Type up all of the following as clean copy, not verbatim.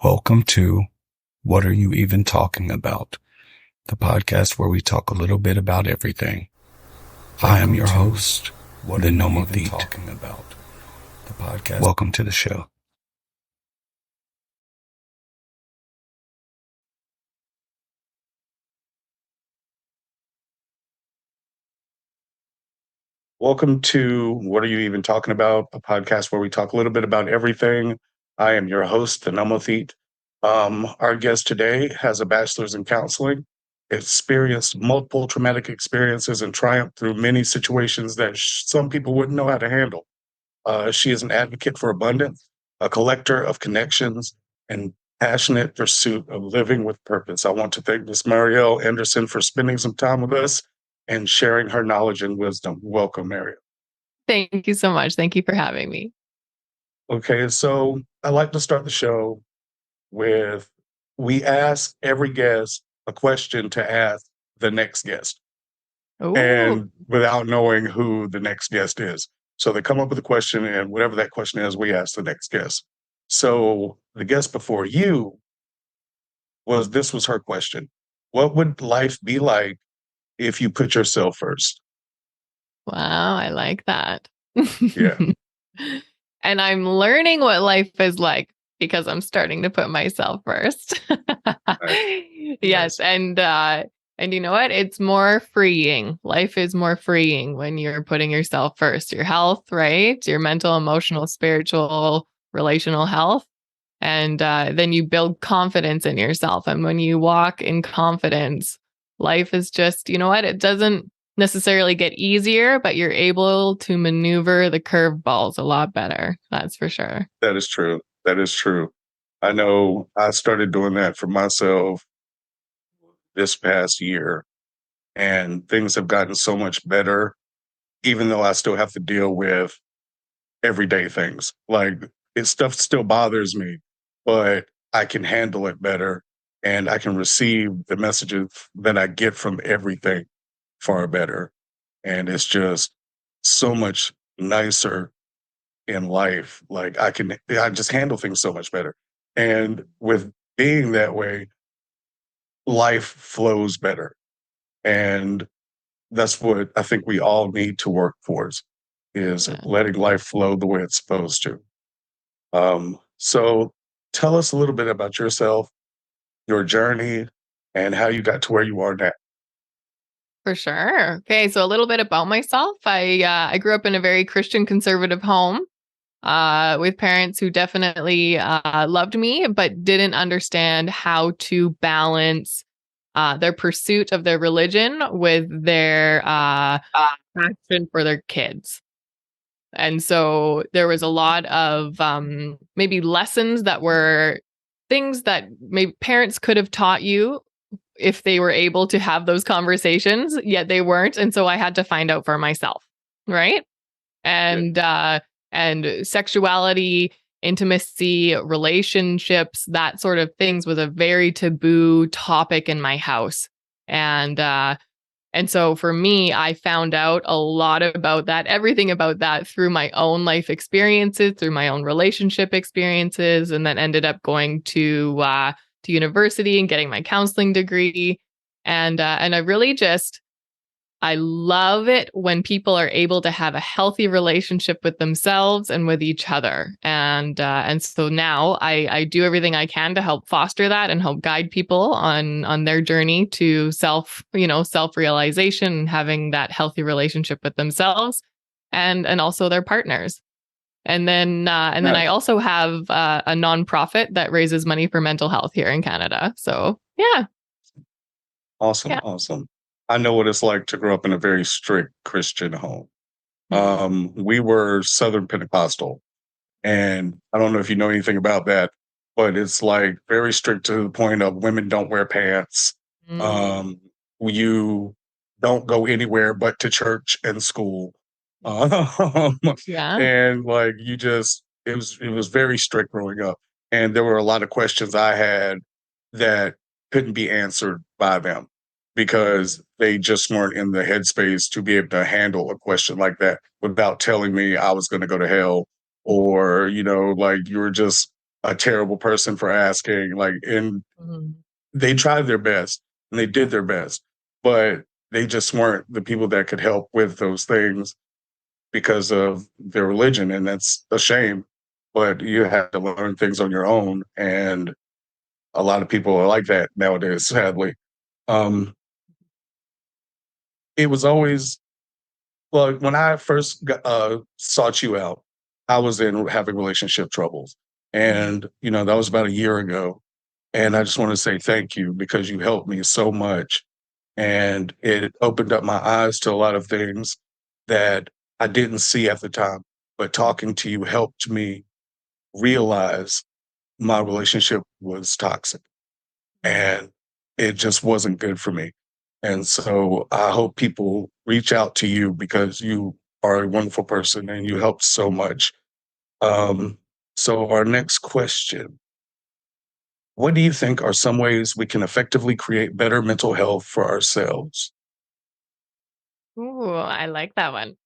Welcome to What Are You Even Talking About? The podcast where we talk a little bit about everything. I am your host, the Nomothete. Welcome to the show. Welcome to What Are You Even Talking About? A podcast where we talk a little bit about everything. I am your host, the Nomothete. Our guest today has a bachelor's in counseling, experienced multiple traumatic experiences, and triumphed through many situations that some people wouldn't know how to handle. She is an advocate for abundance, a collector of connections, and passionate pursuit of living with purpose. I want to thank Miss Mariel Anderson for spending some time with us and sharing her knowledge and wisdom. Welcome, Mariel. Thank you so much. Thank you for having me. Okay, so I like to start the show with we ask every guest a question to ask the next guest, Ooh. and without knowing who the next guest is. So they come up with a question, and whatever that question is, we ask the next guest. So the guest before you this was her question. What would life be like if you put yourself first? Wow, I like that. Yeah. And I'm learning what life is like because I'm starting to put myself first. Yes, and you know what? It's more freeing. Life is more freeing when you're putting yourself first. Your health, right? Your mental, emotional, spiritual, relational health. And then you build confidence in yourself. And when you walk in confidence, life is just, you know what? It doesn't necessarily get easier, but you're able to maneuver the curveballs a lot better. That's for sure. That is true. That is true. I know I started doing that for myself this past year, and things have gotten so much better, even though I still have to deal with everyday things. Like stuff still bothers me, but I can handle it better and I can receive the messages that I get from everything far better. And it's just so much nicer in life. Like I just handle things so much better. And with being that way, life flows better. And that's what I think we all need to work towards is letting life flow the way it's supposed to. So tell us a little bit about yourself, your journey, and how you got to where you are now. For sure. Okay, so a little bit about myself. I grew up in a very Christian conservative home with parents who definitely loved me, but didn't understand how to balance their pursuit of their religion with their passion for their kids. And so there was a lot of maybe lessons that were things that maybe parents could have taught you if they were able to have those conversations, yet they weren't. And so I had to find out for myself. Right. And sexuality, intimacy, relationships, that sort of things was a very taboo topic in my house. And so for me, I found out a lot about that, everything about that through my own life experiences, through my own relationship experiences, and then ended up going to university and getting my counseling degree. And I really I love it when people are able to have a healthy relationship with themselves and with each other. And so now I do everything I can to help foster that and help guide people on their journey to self-realization and having that healthy relationship with themselves and also their partners. And then I also have a nonprofit that raises money for mental health here in Canada. So yeah. Awesome. Yeah. Awesome. I know what it's like to grow up in a very strict Christian home. We were Southern Pentecostal, and I don't know if you know anything about that, but it's like very strict to the point of women don't wear pants. You don't go anywhere but to church and school. Yeah. And like it was very strict growing up. And there were a lot of questions I had that couldn't be answered by them because they just weren't in the headspace to be able to handle a question like that without telling me I was going to go to hell or, like you were just a terrible person for asking. Like, and Mhm. they tried their best and they did their best, but they just weren't the people that could help with those things because of their religion. And that's a shame, but you have to learn things on your own. And a lot of people are like that nowadays, sadly. Um, it was always, well, when I first sought you out, I was in having relationship troubles. Mhm. And, that was about a year ago. And I just want to say thank you because you helped me so much. And it opened up my eyes to a lot of things that I didn't see at the time. But talking to you helped me realize my relationship was toxic Mhm. and it just wasn't good for me. And so I hope people reach out to you because you are a wonderful person and you helped so much. Um, so, our next question: what do you think are some ways we can effectively create better mental health for ourselves? Ooh, I like that one.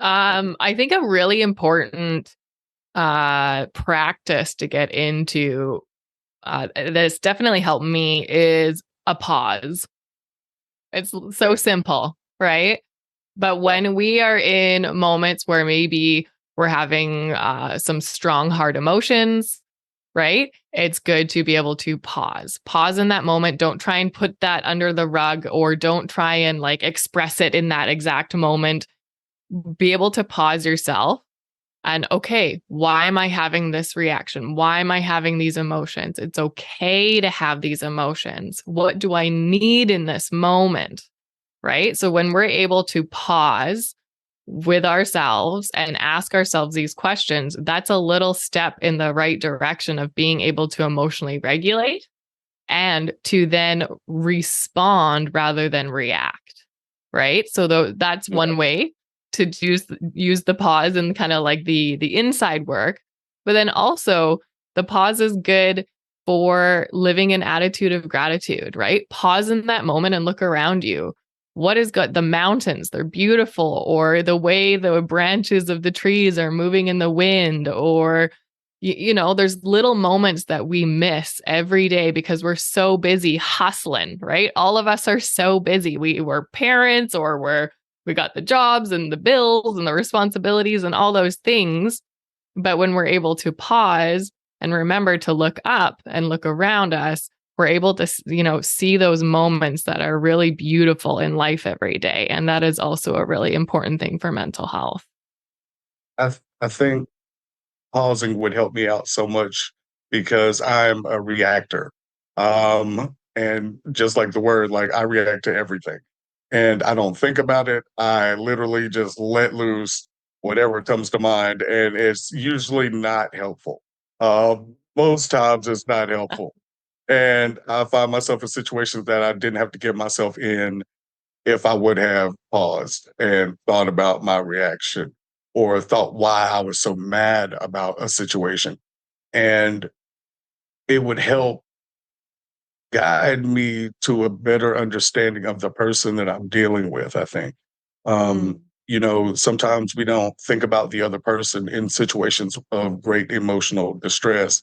I think a really important practice to get into that's definitely helped me is a pause. It's so Okay. simple, right? But Yeah. when we are in moments where maybe we're having some strong, hard emotions, right? It's good to be able to pause. Pause in that moment. Don't try and put that under the rug or don't try and like express it in that exact moment. Be able to pause yourself and, okay, why am I having this reaction? Why am I having these emotions? It's okay to have these emotions. What do I need in this moment? Right. So when we're able to pause with ourselves and ask ourselves these questions, that's a little step in the right direction of being able to emotionally regulate and to then respond rather than react. Right. So that's Yeah. one way to use the pause and kind of like the inside work. But then also the pause is good for living an attitude of gratitude, right? Pause in that moment and look around you. What is good? The mountains, they're beautiful, or the way the branches of the trees are moving in the wind, or there's little moments that we miss every day because we're so busy hustling, right? All of us are so busy. We're parents or we got the jobs and the bills and the responsibilities and all those things. But when we're able to pause and remember to look up and look around us, we're able to, see those moments that are really beautiful in life every day. And that is also a really important thing for mental health. I think pausing would help me out so much because I'm a reactor. And just like the word, like I react to everything and I don't think about it. I literally just let loose whatever comes to mind, and it's usually not helpful. Most times it's not helpful. And I find myself in situations that I didn't have to get myself in if I would have paused and thought about my reaction or thought why I was so mad about a situation. And it would help guide me to a better understanding of the person that I'm dealing with, I think. Mm. Sometimes we don't think about the other person in situations of great emotional distress,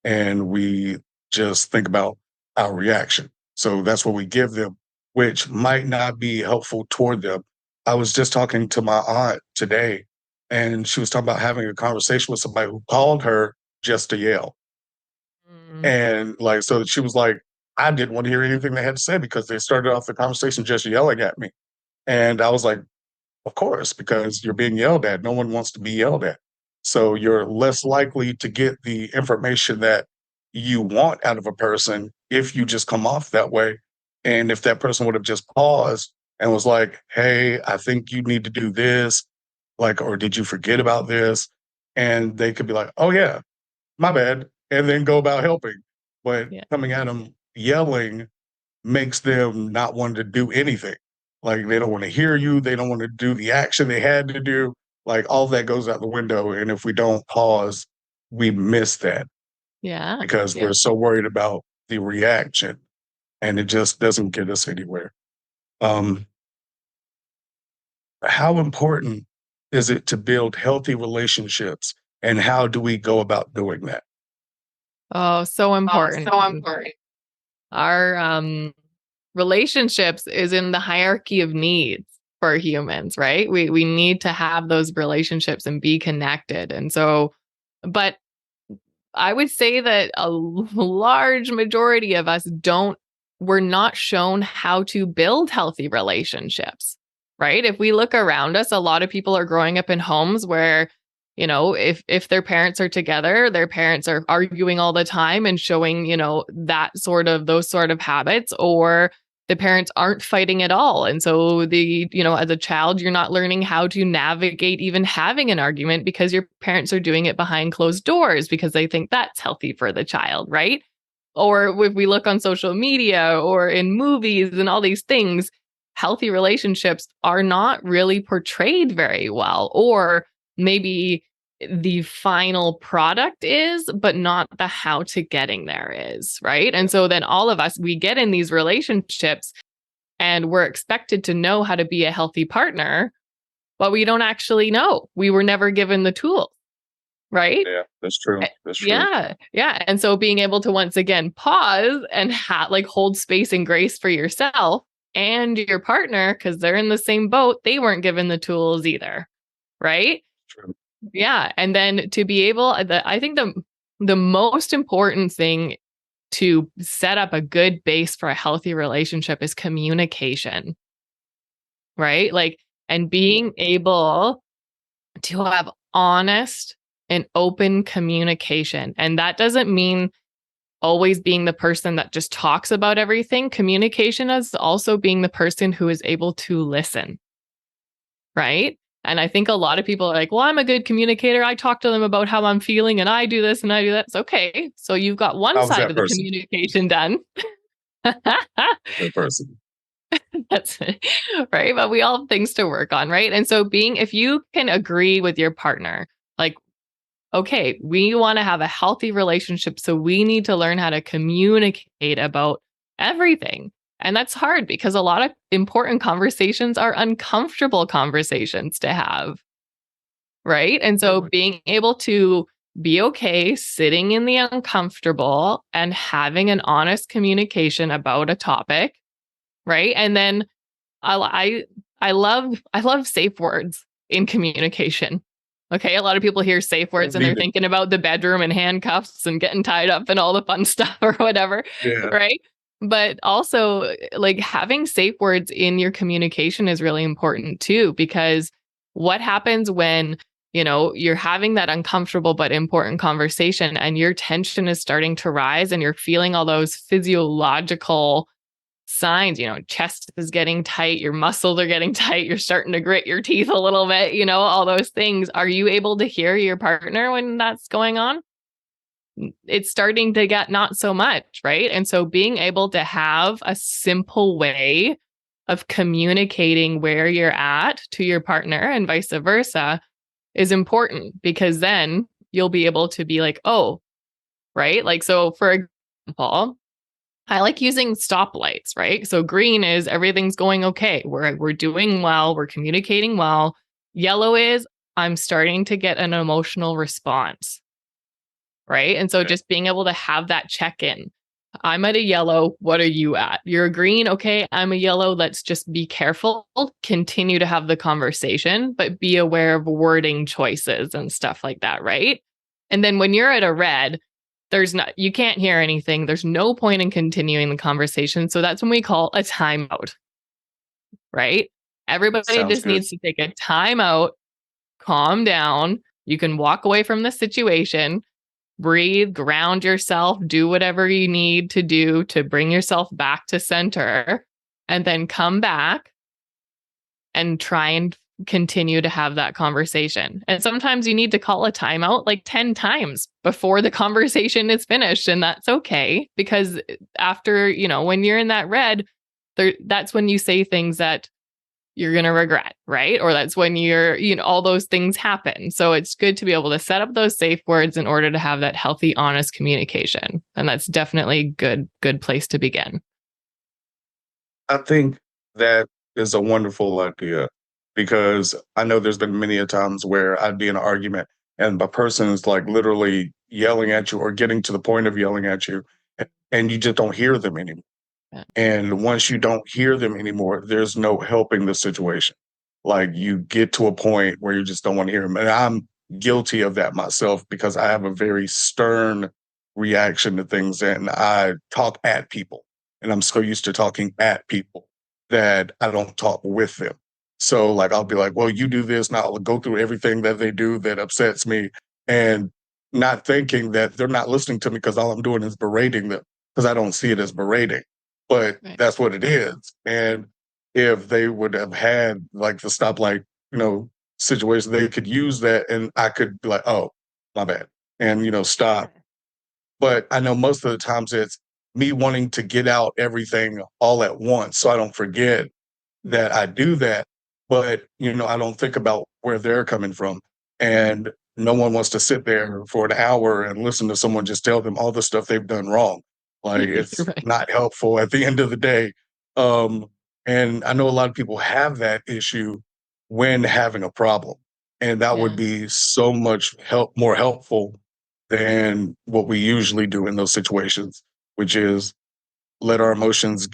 and we just think about our reaction. So that's what we give them, which might not be helpful toward them. I was just talking to my aunt today, and she was talking about having a conversation with somebody who called her just to yell. Mm. And like, so she was like, I didn't want to hear anything they had to say because they started off the conversation just yelling at me. And I was like, of course, because you're being yelled at. No one wants to be yelled at. So you're less likely to get the information that you want out of a person if you just come off that way. And if that person would have just paused and was like, hey, I think you need to do this, like, or did you forget about this? And they could be like, oh, yeah, my bad, and then go about helping. But Yeah. coming at them yelling makes them not want to do anything. Like they don't want to hear you, they don't want to do the action they had to do. Like all that goes out the window. And if we don't pause, we miss that Yeah. because Yeah. we're so worried about the reaction and it just doesn't get us anywhere. Um, how important is it to build healthy relationships and how do we go about doing that? Oh, so important. So important. Our relationships is in the hierarchy of needs for humans, right? We need to have those relationships and be connected. And so, but I would say that a large majority of us we're not shown how to build healthy relationships, right? If we look around us, a lot of people are growing up in homes where, if their parents are together, their parents are arguing all the time and showing, those sort of habits, or the parents aren't fighting at all. And so as a child, you're not learning how to navigate even having an argument because your parents are doing it behind closed doors because they think that's healthy for the child, right? Or if we look on social media or in movies and all these things, healthy relationships are not really portrayed very well, or maybe the final product is, but not the how to getting there is, right? And so then all of us, we get in these relationships and we're expected to know how to be a healthy partner, but we don't actually know. We were never given the tools, right? Yeah, that's true. That's true. Yeah. Yeah. And so being able to once again pause and hold space and grace for yourself and your partner, because they're in the same boat, they weren't given the tools either. Right. True. Yeah. And then to be able, I think the most important thing to set up a good base for a healthy relationship is communication. Right. And being able to have honest and open communication. And that doesn't mean always being the person that just talks about everything. Communication is also being the person who is able to listen. Right. And I think a lot of people are like, well, I'm a good communicator. I talk to them about how I'm feeling and I do this and I do that. It's okay. So you've got one side of the communication done. That person. That's right. But we all have things to work on. Right. And so if you can agree with your partner, like, okay, we want to have a healthy relationship. So we need to learn how to communicate about everything. And that's hard because a lot of important conversations are uncomfortable conversations to have. Right. And so being able to be okay sitting in the uncomfortable and having an honest communication about a topic. Right. And then I love safe words in communication. Okay, a lot of people hear safe words and they're thinking about the bedroom and handcuffs and getting tied up and all the fun stuff or whatever, right? But also, like, having safe words in your communication is really important too, because what happens when, you're having that uncomfortable but important conversation and your tension is starting to rise and you're feeling all those physiological signs, chest is getting tight, your muscles are getting tight, you're starting to grit your teeth a little bit, all those things. Are you able to hear your partner when that's going on? It's starting to get not so much, right? And so being able to have a simple way of communicating where you're at to your partner and vice versa is important, because then you'll be able to be like, oh, right? Like, so for example, I like using stoplights, right? So green is everything's going okay. We're doing well, we're communicating well. Yellow is I'm starting to get an emotional response. Right? And so just being able to have that check-in. I'm at a yellow, what are you at? You're a green, okay, I'm a yellow, let's just be careful. Continue to have the conversation, but be aware of wording choices and stuff like that, right? And then when you're at a red, you can't hear anything. There's no point in continuing the conversation. So that's when we call a timeout, right? Everybody just needs to take a timeout, calm down. You can walk away from the situation, breathe, ground yourself, do whatever you need to do to bring yourself back to center, and then come back and try and continue to have that conversation. And sometimes you need to call a timeout like 10 times before the conversation is finished. And that's okay, because after, when you're in that red, that's when you say things that you're going to regret, right? Or that's when all those things happen. So it's good to be able to set up those safe words in order to have that healthy, honest communication. And that's definitely a good place to begin. I think that is a wonderful idea, because I know there's been many a times where I'd be in an argument and the person is like literally, yelling at you or getting to the point of yelling at you, and you just don't hear them anymore. Yeah. And once you don't hear them anymore, there's no helping the situation. Like you get to a point where you just don't want to hear them. And I'm guilty of that myself because I have a very stern reaction to things and I talk at people. And I'm so used to talking at people that I don't talk with them. So like I'll be like, well, you do this, now I'll go through everything that they do that upsets me and not thinking that they're not listening to me because all I'm doing is berating them because I don't see it as berating. But Right. that's what it is. And if they would have had like the stoplight, situation, they could use that and I could be like, oh, my bad. And, stop. But I know most of the times it's me wanting to get out everything all at once so I don't forget that I do that. But, I don't think about where they're coming from. And no one wants to sit there for an hour and listen to someone just tell them all the stuff they've done wrong. Like it's Right. not helpful at the end of the day. Um, and I know a lot of people have that issue when having a problem. And that would Yeah. be so much more helpful than what we usually do in those situations, which is let our emotions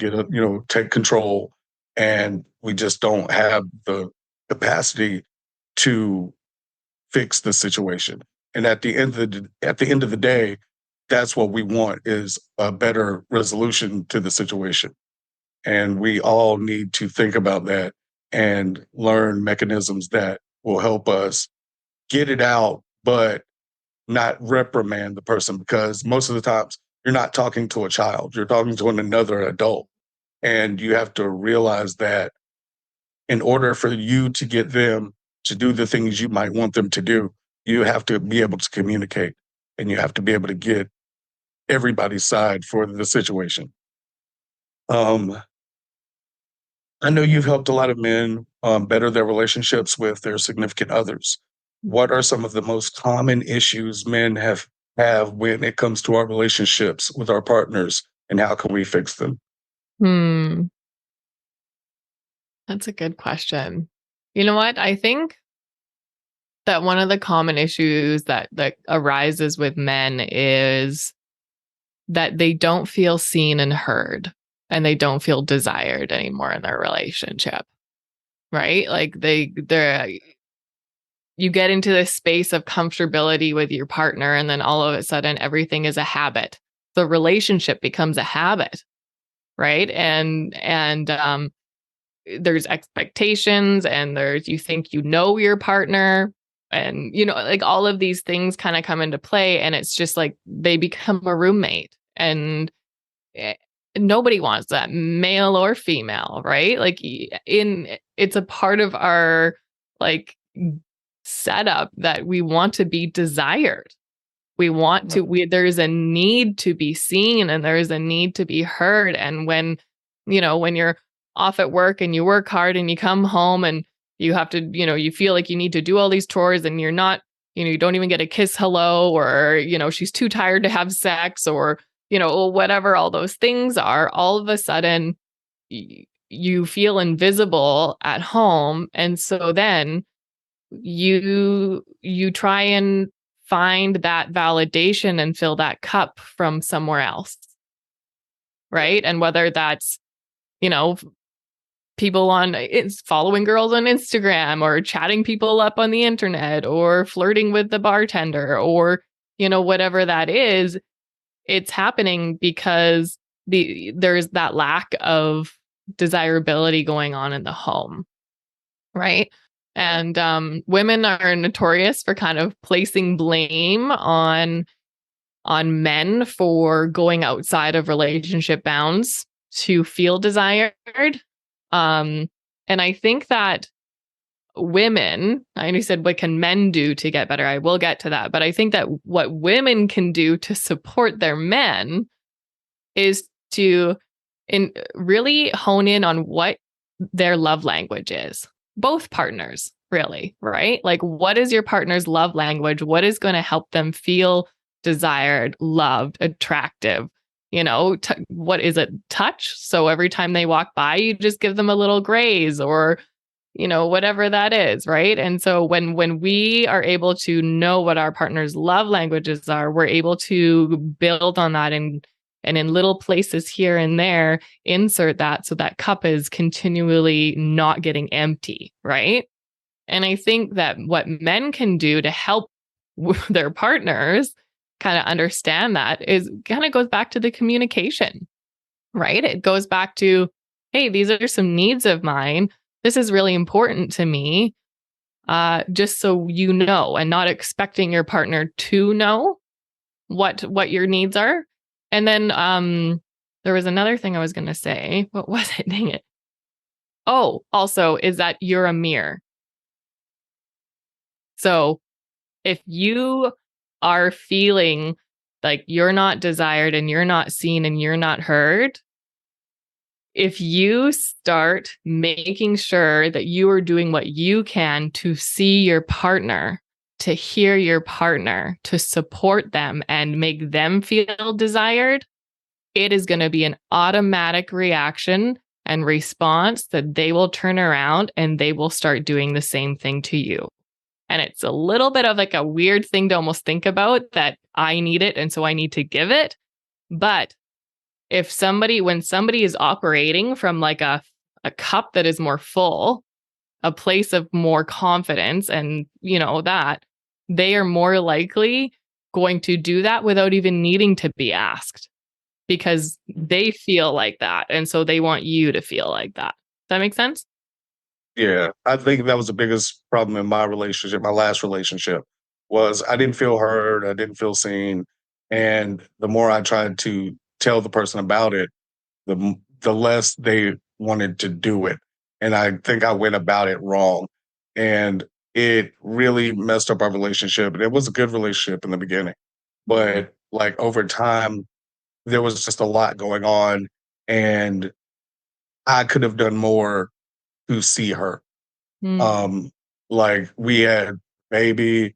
take control, and we just don't have the capacity to fix the situation. And at the end of the day, that's what we want is a better resolution to the situation. And we all need to think about that and learn mechanisms that will help us get it out, but not reprimand the person because most of the times you're not talking to a child, you're talking to another adult. And you have to realize that in order for you to get them to do the things you might want them to do, you have to be able to communicate and you have to be able to get everybody's side for the situation. Um, I know you've helped a lot of men better their relationships with their significant others. What are some of the most common issues men have when it comes to our relationships with our partners, and how can we fix them? Hmm. That's a good question. You know what? I think that one of the common issues that arises with men is that they don't feel seen and heard and they don't feel desired anymore in their relationship. Right? Like they're you get into this space of comfortability with your partner and then all of a sudden everything is a habit. The relationship becomes a habit, right? And there's expectations and there's you think you know your partner and like all of these things kind of come into play and it's just like they become a roommate and eh, nobody wants that, male or female, right? Like it's a part of our like setup that we want to be desired. We want to there's a need to be seen and there's a need to be heard. And when you're off at work and you work hard and you come home and you have to, you feel like you need to do all these chores and you're not, you don't even get a kiss hello or, she's too tired to have sex or, whatever all those things are, all of a sudden you feel invisible at home. And so then you try and find that validation and fill that cup from somewhere else, right? And whether that's you know people on it's following girls on Instagram or chatting people up on the internet or flirting with the bartender or whatever that is, it's happening because there's that lack of desirability going on in the home, right? And women are notorious for kind of placing blame on men for going outside of relationship bounds to feel desired. And I think that women, I know you said, what can men do to get better? I will get to that. But I think that what women can do to support their men is to really hone in on what their love language is. Both partners, really, right? Like, what is your partner's love language? What is going to help them feel desired, loved, attractive? What is it? Touch. So every time they walk by, you just give them a little graze or, whatever that is, right? And so when we are able to know what our partner's love languages are, we're able to build on that and in little places here and there, insert that so that cup is continually not getting empty, right? And I think that what men can do to help their partners kind of understand that is kind of goes back to the communication, right? It goes back to, hey, these are some needs of mine. This is really important to me. Just so you know, and not expecting your partner to know what your needs are. And then there was another thing I was going to say. What was it? Dang it. Oh, also is that you're a mirror. So if you are feeling like you're not desired and you're not seen and you're not heard, if you start making sure that you are doing what you can to see your partner, to hear your partner, to support them and make them feel desired, it is going to be an automatic reaction and response that they will turn around and they will start doing the same thing to you. And it's a little bit of like a weird thing to almost think about, that I need it and so I need to give it. But when somebody is operating from like a cup that is more full, a place of more confidence and that, they are more likely going to do that without even needing to be asked, because they feel like that. And so they want you to feel like that. Does that make sense? Yeah, I think that was the biggest problem in my relationship, my last relationship, was I didn't feel heard, I didn't feel seen, and the more I tried to tell the person about it, the less they wanted to do it, and I think I went about it wrong, and it really messed up our relationship, and it was a good relationship in the beginning, but, like, over time, there was just a lot going on, and I could have done more to see her. Mm. Um, like we had baby,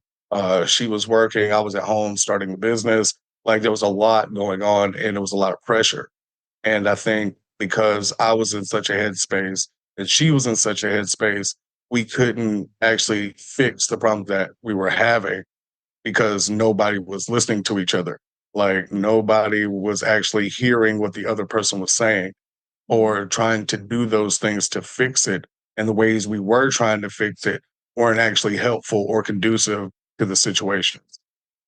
she was working, I was at home starting the business. Like there was a lot going on and it was a lot of pressure. And I think because I was in such a headspace and she was in such a headspace, we couldn't actually fix the problem that we were having because nobody was listening to each other. Like nobody was actually hearing what the other person was saying or trying to do those things to fix it, and the ways we were trying to fix it weren't actually helpful or conducive to the situations.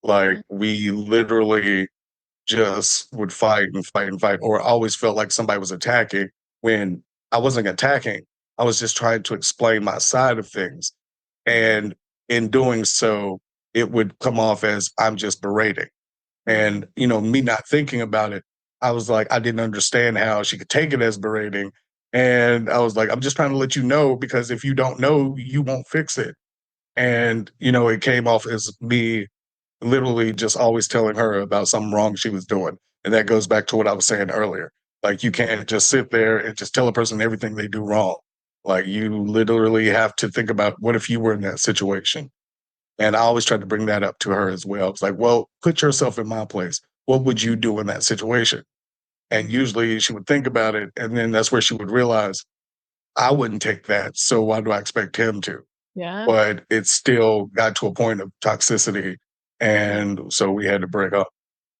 Like we literally just would fight and fight and fight, or always felt like somebody was attacking when I wasn't attacking. I was just trying to explain my side of things. And in doing so, it would come off as I'm just berating. And, me not thinking about it, I was like, I didn't understand how she could take it as berating. And I was like, I'm just trying to let you know because if you don't know, you won't fix it. And, it came off as me literally just always telling her about something wrong she was doing. And that goes back to what I was saying earlier. Like, you can't just sit there and just tell a person everything they do wrong. Like, you literally have to think about what if you were in that situation? And I always tried to bring that up to her as well. It's like, well, put yourself in my place. What would you do in that situation? And usually she would think about it. And then that's where she would realize, I wouldn't take that. So why do I expect him to? Yeah. But it still got to a point of toxicity. And so we had to break up.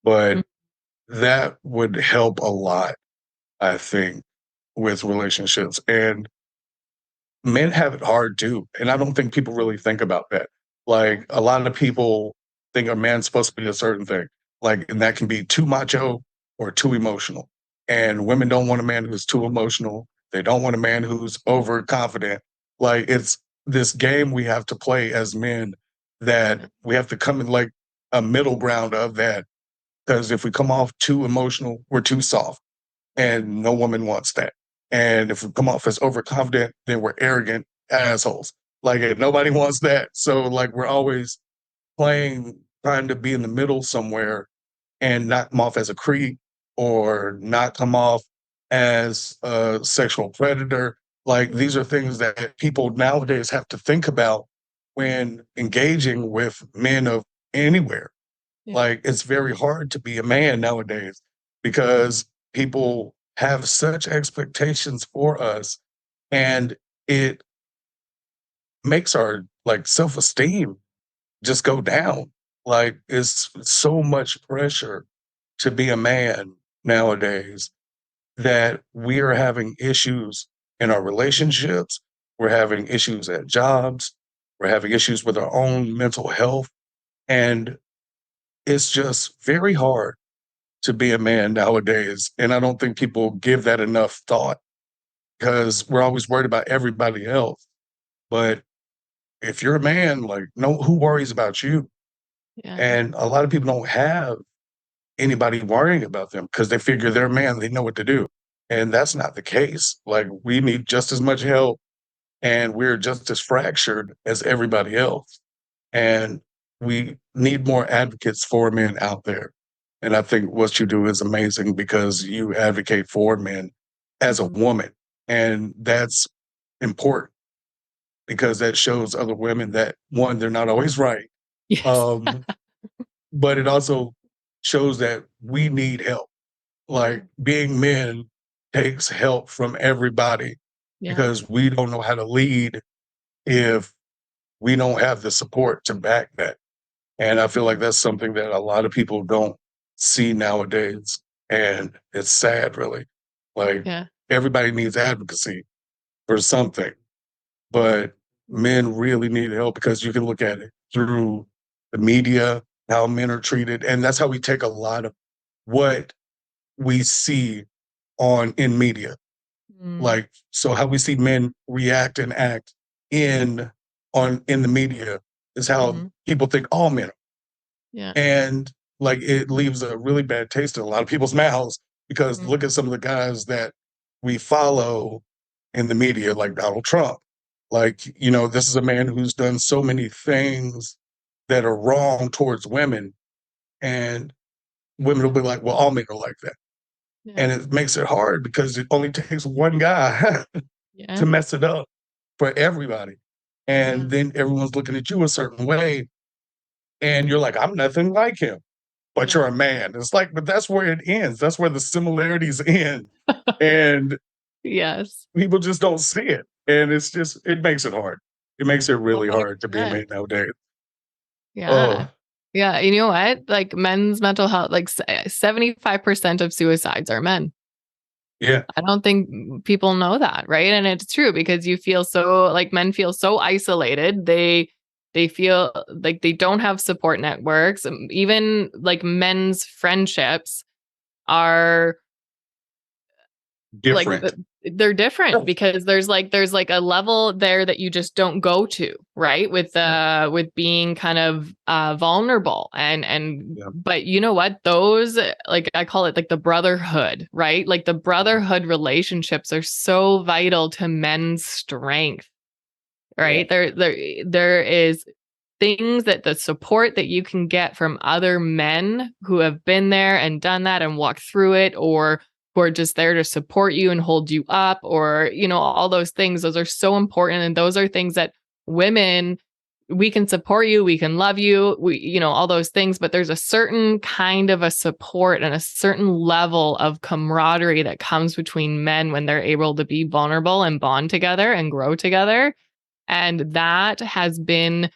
But that would help a lot, I think, with relationships. And men have it hard too. And I don't think people really think about that. Like a lot of people think a man's supposed to be a certain thing. Like, and that can be too macho or too emotional. And women don't want a man who's too emotional. They don't want a man who's overconfident. Like it's this game we have to play as men that we have to come in like a middle ground of that. Because if we come off too emotional, we're too soft and no woman wants that. And if we come off as overconfident, then we're arrogant assholes. Like nobody wants that. So like we're always playing, trying to be in the middle somewhere and not come off as a creep or not come off as a sexual predator. Like these are things that people nowadays have to think about when engaging with men of anywhere. Yeah. Like it's very hard to be a man nowadays because people have such expectations for us and it makes our like self-esteem just go down. Like it's so much pressure to be a man nowadays that we are having issues in our relationships. We're having issues at jobs. We're having issues with our own mental health. And it's just very hard to be a man nowadays. And I don't think people give that enough thought because we're always worried about everybody else. But if you're a man, like, no, who worries about you? Yeah. And a lot of people don't have anybody worrying about them because they figure they're a man, they know what to do. And that's not the case. Like, we need just as much help and we're just as fractured as everybody else. And we need more advocates for men out there. And I think what you do is amazing because you advocate for men as a Mhm. woman. And that's important because that shows other women that, one, they're not always right. Yes. Um, but it also shows that we need help. Like being men takes help from everybody Yeah. because we don't know how to lead if we don't have the support to back that. And I feel like that's something that a lot of people don't see nowadays. And it's sad, really. Like Yeah. everybody needs advocacy for something, but men really need help because you can look at it through the media, how men are treated. And that's how we take a lot of what we see on in media. Mm. Like, so how we see men react and act in in the media is how Mhm. people think all men are. Yeah. And like it leaves a really bad taste in a lot of people's mouths because Mhm. look at some of the guys that we follow in the media, like Donald Trump. Like, you know, this is a man who's done so many things that are wrong towards women, and women will be like, well, all men are like that. Yeah. And it makes it hard because it only takes one guy Yeah. to mess it up for everybody. Yeah. And then everyone's looking at you a certain way, and you're like, I'm nothing like him, but Yeah. you're a man. It's like, but that's where it ends. That's where the similarities end. And Yes. people just don't see it. And it's just, it makes it hard. It makes it really hard to be a 100%. man nowadays. Yeah. Oh, Yeah. You know what? Like men's mental health, like 75% of suicides are men. yeah, I don't think people know that, right? And it's true because you feel so like men feel so isolated. They feel like they don't have support networks. Even like men's friendships are like different. they're different because there's like a level there that you just don't go to, right? With being kind of vulnerable and Yeah. but you know what? Those like I call it like the brotherhood, right? Like the brotherhood relationships are so vital to men's strength, Yeah. right? There is things that the support that you can get from other men who have been there and done that and walked through it, or who are just there to support you and hold you up, or you know, all those things, those are so important. And those are things that women, we can support you, we can love you, we, you know, all those things, but there's a certain kind of a support and a certain level of camaraderie that comes between men when they're able to be vulnerable and bond together and grow together. And that has been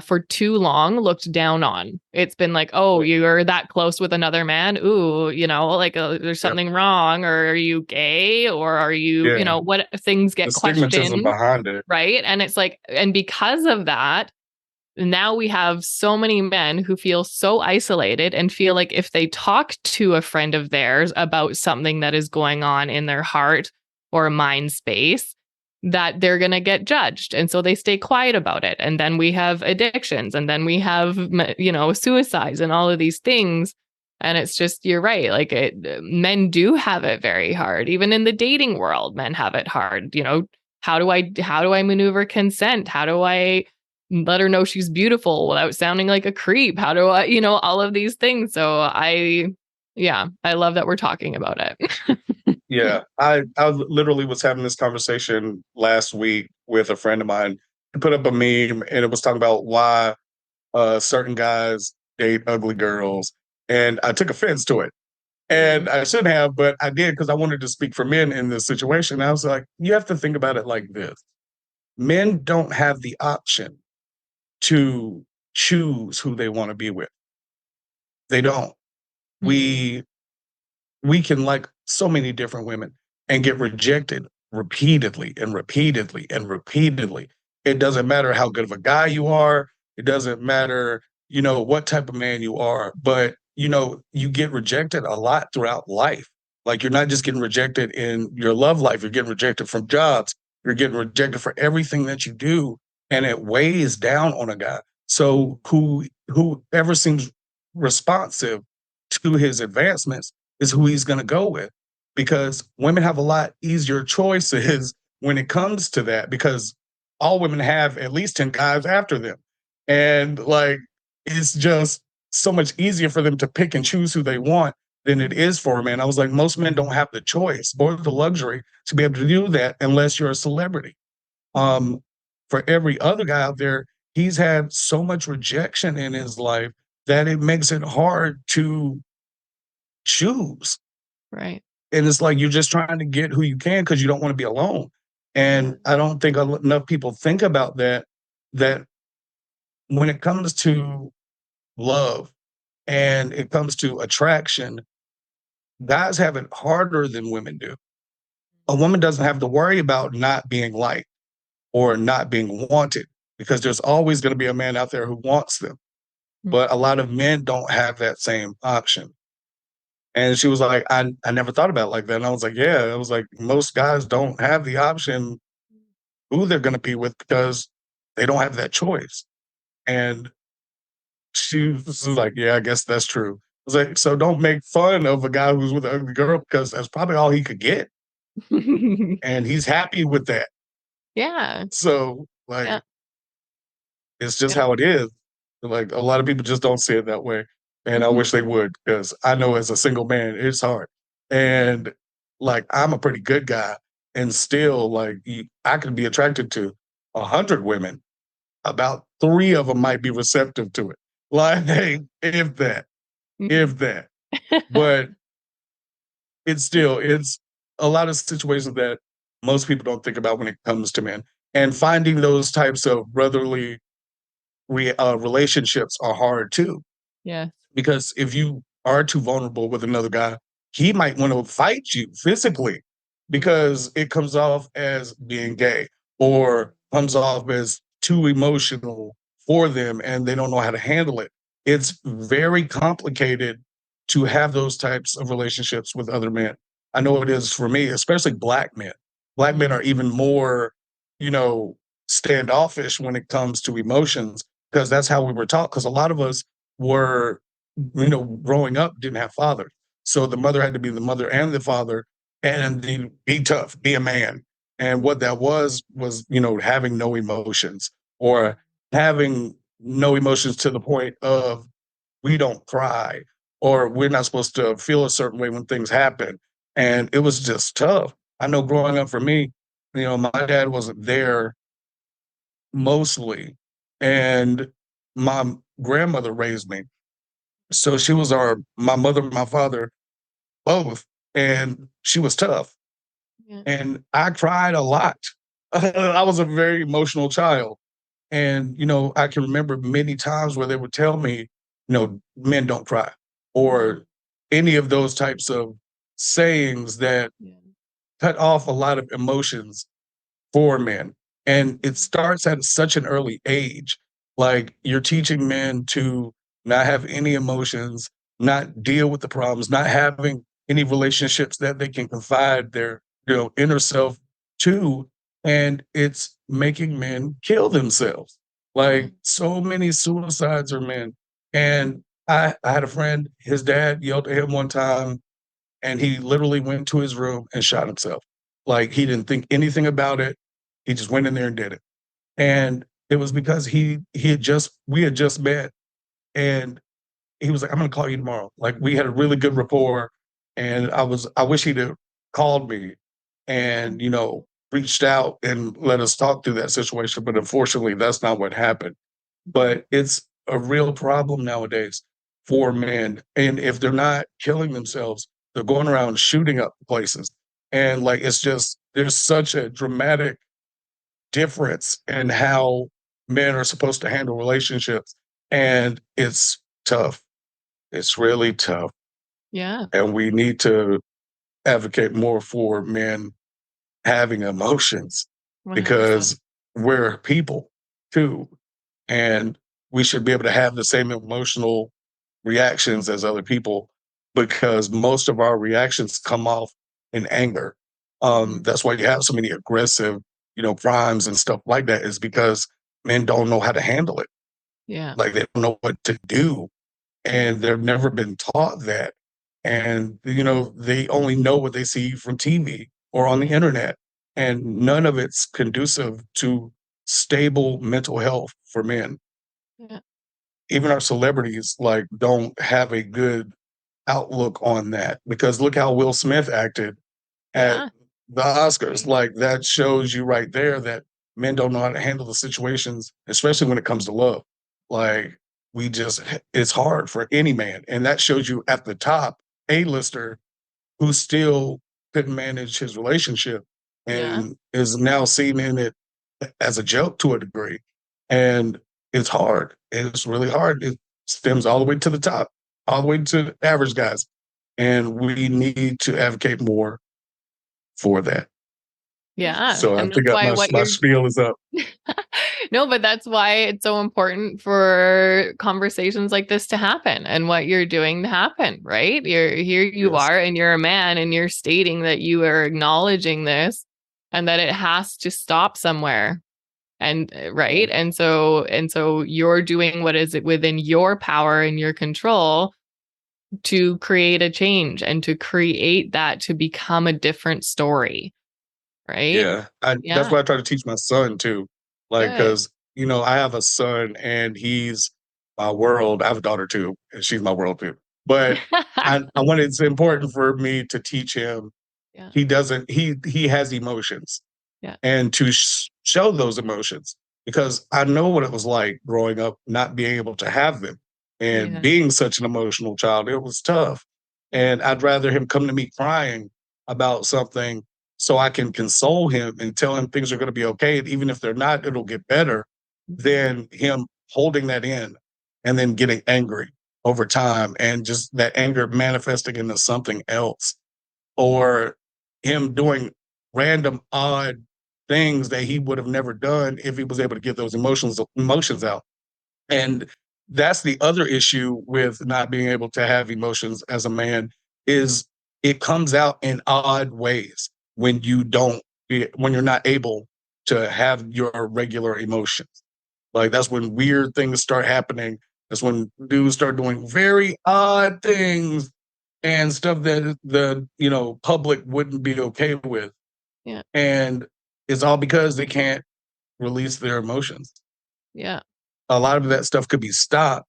for too long looked down on. It's been like, oh, Yeah. you're that close with another man. Ooh, you know, like there's Yeah. something wrong, or are you gay, or are you, you Yeah. know, what things The get stigmatism questioned, behind it. right? And it's like, and because of that, now we have so many men who feel so isolated and feel like if they talk to a friend of theirs about something that is going on in their heart or mind space, that they're going to get judged. And so they stay quiet about it. And then we have addictions, and then we have, you know, suicides and all of these things. And it's just, you're right. Like men do have it very hard. Even in the dating world, men have it hard. You know, how do I maneuver consent? How do I let her know she's beautiful without sounding like a creep? How do I, you know, all of these things. So yeah, I love that we're talking about it. Yeah. I literally was having this conversation last week with a friend of mine. He put up a meme and it was talking about why certain guys date ugly girls. And I took offense to it. And Mm, I shouldn't have, but I did because I wanted to speak for men in this situation. I was like, you have to think about it like this. men don't have the option to choose who they want to be with. They don't. We can like so many different women and get rejected repeatedly and repeatedly and repeatedly. It doesn't matter how good of a guy you are. It doesn't matter, what type of man you are, but you get rejected a lot throughout life. Like you're not just getting rejected in your love life, you're getting rejected from jobs, you're getting rejected for everything that you do, and it weighs down on a guy. So whoever seems responsive to his advancements is who he's going to go with, because women have a lot easier choices when it comes to that, because all women have at least 10 guys after them. And like, it's just so much easier for them to pick and choose who they want than it is for a man. I was like, most men don't have the choice or the luxury to be able to do that unless you're a celebrity. For every other guy out there, he's had so much rejection in his life that it makes it hard to choose. Right. And it's like you're just trying to get who you can because you don't want to be alone. And I don't think enough people think about that when it comes to love and it comes to attraction, guys have it harder than women do. A woman doesn't have to worry about not being liked or not being wanted, because there's always going to be a man out there who wants them. But a lot of men don't have that same option. And she was like, I never thought about it like that. And I was like, yeah, I was like, most guys don't have the option who they're going to be with because they don't have that choice. And she was like, yeah, I guess that's true. I was like, so don't make fun of a guy who's with an ugly girl, because that's probably all he could get. And he's happy with that. Yeah. So like, Yeah. it's just Yeah. how it is. Like a lot of people just don't see it that way. And I wish they would, because I know as a single man, it's hard. And like, I'm a pretty good guy, and still like I could be attracted to 100 women. About 3 of them might be receptive to it. Like, hey, if that. But it's a lot of situations that most people don't think about when it comes to men. And finding those types of brotherly relationships are hard too, Yeah. because if you are too vulnerable with another guy, he might want to fight you physically because it comes off as being gay or comes off as too emotional for them and they don't know how to handle it. It's very complicated to have those types of relationships with other men. I know it is for me, especially black men. Black men are even more, you know, standoffish when it comes to emotions, because that's how we were taught. Because a lot of us were, growing up, didn't have fathers. So the mother had to be the mother and the father, and be tough, be a man. And what that was, having no emotions, or having no emotions to the point of we don't cry, or we're not supposed to feel a certain way when things happen. And it was just tough. I know growing up for me, my dad wasn't there mostly, and my grandmother raised me. So she was my mother, my father, both, and she was tough. Yeah. And I cried a lot. I was a very emotional child. And, I can remember many times where they would tell me, men don't cry, or any of those types of sayings that Yeah. cut off a lot of emotions for men. And it starts at such an early age. Like, you're teaching men to not have any emotions, not deal with the problems, not having any relationships that they can confide their, inner self to. And it's making men kill themselves. Like, so many suicides are men. And I had a friend, his dad yelled at him one time, and he literally went to his room and shot himself. Like, he didn't think anything about it. He just went in there and did it. And it was because we had just met, and he was like, I'm gonna call you tomorrow. Like, we had a really good rapport, and I wish he'd have called me and, reached out and let us talk through that situation. But unfortunately, that's not what happened. But it's a real problem nowadays for men. And if they're not killing themselves, they're going around shooting up places. And like, it's just, there's such a dramatic difference in how men are supposed to handle relationships. And it's tough. It's really tough. Yeah. And we need to advocate more for men having emotions 100%. because we're people too. And we should be able to have the same emotional reactions as other people because most of our reactions come off in anger. Mhm. That's why you have so many aggressive, crimes and stuff like that is because men don't know how to handle it. Yeah. Like they don't know what to do and they've never been taught that. And, they only know what they see from TV or on the internet. And none of it's conducive to stable mental health for men. Yeah. Even our celebrities like don't have a good outlook on that because look how Will Smith acted at Yeah. the Oscars. Like that shows you right there that men don't know how to handle the situations, especially when it comes to love. Like it's hard for any man. And that shows you at the top, A-lister who still couldn't manage his relationship Yeah. and is now seen in it as a joke to a degree. And it's hard. It's really hard. It stems all the way to the top, all the way to the average guys. And we need to advocate more for that. Yeah. So I And that's think why my spiel is up. No, but that's why it's so important for conversations like this to happen and what you're doing to happen, right? You Yes. are, and you're a man, and you're stating that you are acknowledging this and that it has to stop somewhere. And right. And so you're doing what is it within your power and your control to create a change and to create that to become a different story. Right. Yeah. That's Yeah. what I try to teach my son too. Like, Good. cause I have a son and he's my world. I have a daughter too, and she's my world too. But I want it's important for me to teach him Yeah. he has emotions Yeah. and to show those emotions because I know what it was like growing up not being able to have them and Yeah. being such an emotional child. It was tough. And I'd rather him come to me crying about something so I can console him and tell him things are going to be okay. And even if they're not, it'll get better than him holding that in and then getting angry over time and just that anger manifesting into something else or him doing random odd things that he would have never done if he was able to get those emotions out. And that's the other issue with not being able to have emotions as a man is it comes out in odd ways when when you're not able to have your regular emotions. Like that's when weird things start happening. That's when dudes start doing very odd things and stuff that the public wouldn't be okay with. Yeah. And it's all because they can't release their emotions. Yeah. A lot of that stuff could be stopped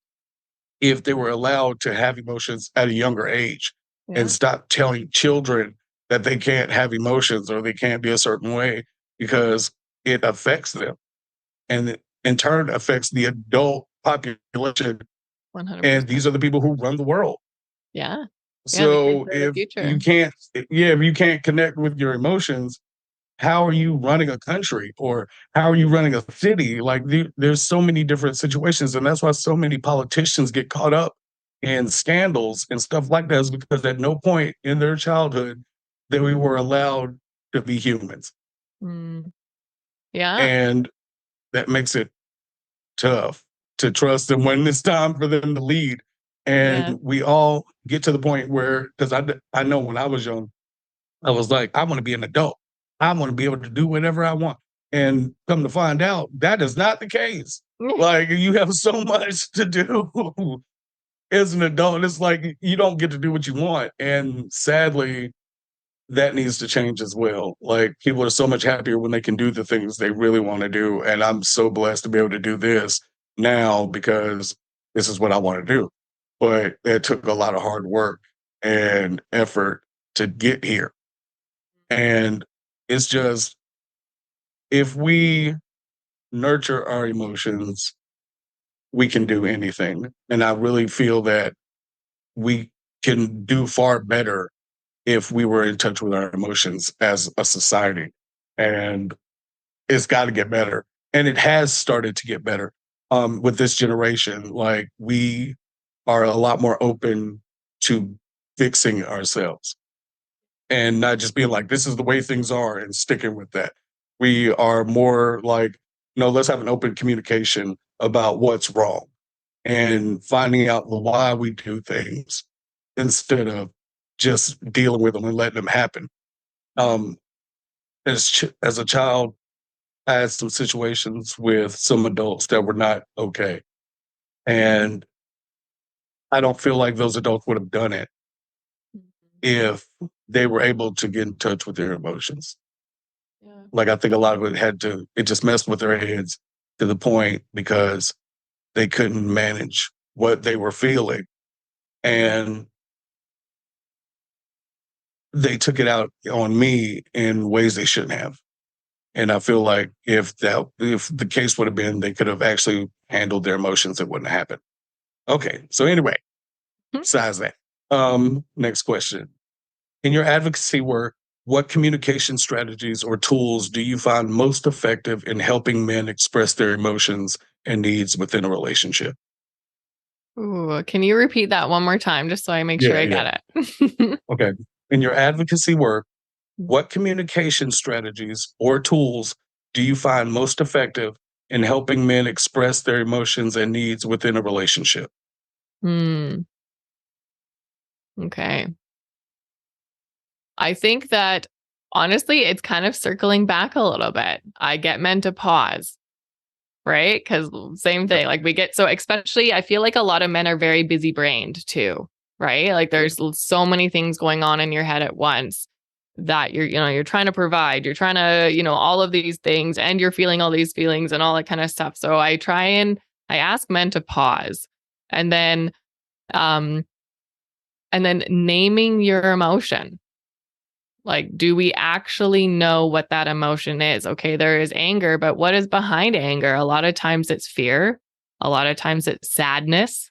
if they were allowed to have emotions at a younger age and Yeah. stop telling children that they can't have emotions or they can't be a certain way because it affects them and it in turn affects the adult population. And 100%. these are the people who run the world. Yeah. Yeah. The kids So are the future. if you can't connect with your emotions, how are you running a country or how are you running a city? Like there's so many different situations, and that's why so many politicians get caught up in scandals and stuff like that. Is because at no point in their childhood that we were allowed to be humans, Mm. Yeah. and that makes it tough to trust them when it's time for them to lead. Yeah. And we all get to the point where, because I know when I was young, I was like, I want to be an adult. I want to be able to do whatever I want. And come to find out, that is not the case. Like you have so much to do as an adult. It's like you don't get to do what you want. And sadly, that needs to change as well. Like people are so much happier when they can do the things they really want to do. And I'm so blessed to be able to do this now because this is what I want to do. But it took a lot of hard work and effort to get here. And it's just if we nurture our emotions, we can do anything. And I really feel that we can do far better if we were in touch with our emotions as a society. And it's got to get better. And it has started to get better with this generation. Like, we are a lot more open to fixing ourselves and not just being like, this is the way things are and sticking with that. We are more like, no, let's have an open communication about what's wrong and finding out the why we do things instead of just dealing with them and letting them happen. Um, as a child, I had some situations with some adults that were not okay. And I don't feel like those adults would have done it if they were able to get in touch with their emotions. Yeah. Like, I think a lot of it just messed with their heads to the point because they couldn't manage what they were feeling. And they took it out on me in ways they shouldn't have. And I feel like if the case would have been, they could have actually handled their emotions, it wouldn't have happened. Okay. So anyway, besides that, next question. In your advocacy work, what communication strategies or tools do you find most effective in helping men express their emotions and needs within a relationship? Ooh, can you repeat that one more time just so I make sure I Yeah. get it? Okay. In your advocacy work, what communication strategies or tools do you find most effective in helping men express their emotions and needs within a relationship? Hmm. Okay. I think that honestly, it's kind of circling back a little bit. I get men to pause, right? Because same thing, like we get so, especially, I feel like a lot of men are very busy brained too, right? Like there's so many things going on in your head at once that you're trying to provide, you're trying to, all of these things, and you're feeling all these feelings and all that kind of stuff. So I ask men to pause and then, um, naming your emotion. Like, do we actually know what that emotion is? Okay, there is anger, but what is behind anger? A lot of times it's fear. A lot of times it's sadness,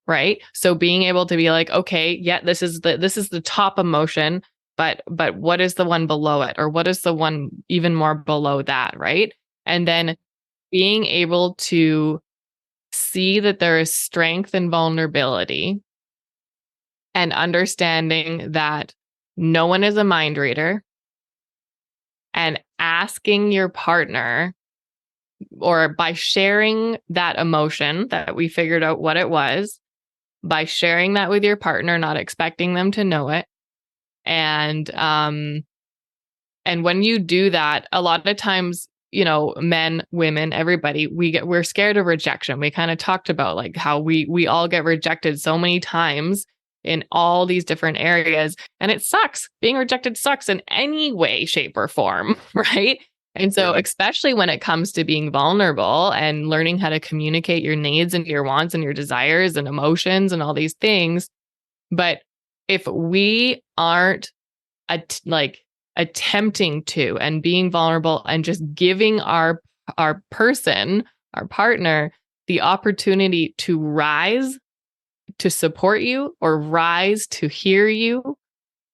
right? So being able to be like, okay, yeah, this is the top emotion, but what is the one below it? Or what is the one even more below that, right? And then being able to see that there is strength and vulnerability and understanding that no one is a mind reader, and asking your partner, or by sharing that emotion that we figured out what it was, by sharing that with your partner, not expecting them to know it. And when you do that, a lot of times, men, women, everybody, we're scared of rejection. We kind of talked about like how we all get rejected so many times in all these different areas, and it sucks. Being rejected sucks in any way, shape, or form, right? And so, Yeah. especially when it comes to being vulnerable and learning how to communicate your needs and your wants and your desires and emotions and all these things. But if we aren't like attempting to and being vulnerable and just giving our person, our partner, the opportunity to rise, to support you, or rise to hear you,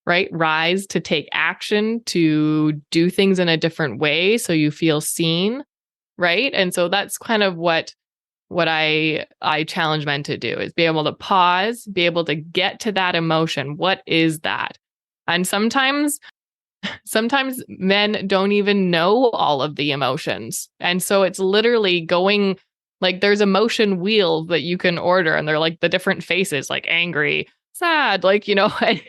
right? Rise to take action, to do things in a different way so you feel seen, right? And so that's kind of what I challenge men to do, is be able to pause, be able to get to that emotion. What is that? And sometimes men don't even know all of the emotions. And so it's literally going, like, there's emotion wheels that you can order, and they're like the different faces, like angry, sad, like, and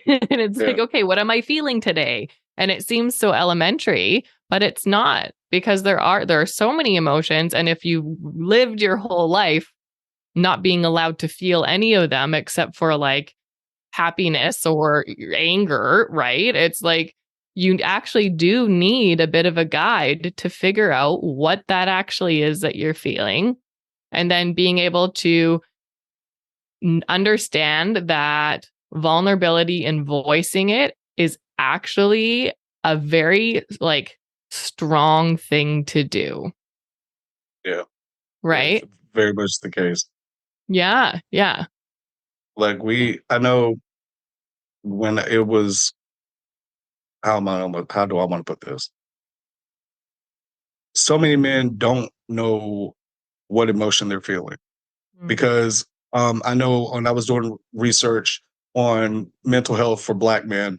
it's Yeah. like, okay, what am I feeling today? And it seems so elementary, but it's not, because there are so many emotions. And if you lived your whole life not being allowed to feel any of them except for like happiness or anger, right? It's like you actually do need a bit of a guide to figure out what that actually is that you're feeling. And then being able to understand that vulnerability and voicing it is actually a very like strong thing to do, Yeah. That's right? very much the case. Yeah, yeah. Like, I know when it was, how do I want to put this? so many men don't know what emotion they're feeling because I know when I was doing research on mental health for Black men,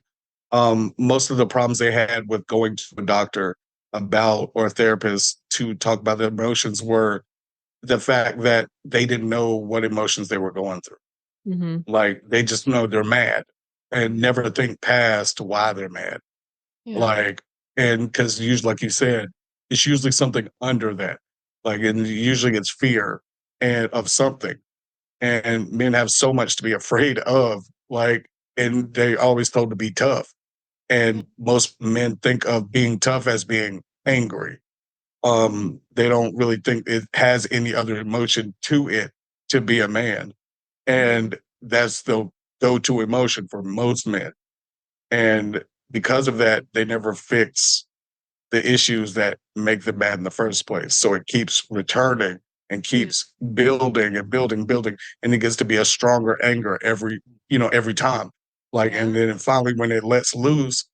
most of the problems they had with going to a doctor about or a therapist to talk about their emotions were the fact that they didn't know what emotions they were going through. Mm-hmm. Like they just know they're mad and never think past why they're mad. Yeah. Like, and because usually, like you said, it's usually something under that. Like, and usually it's fear and of something. And men have so much to be afraid of. Like, and they always told to be tough. And most men think of being tough as being angry. They don't really think it has any other emotion to it to be a man. And that's the go-to emotion for most men. And because of that, they never fix the issues that make them mad in the first place. So it keeps returning and keeps building and building, and it gets to be a stronger anger every time. Like, and then finally, when it lets loose,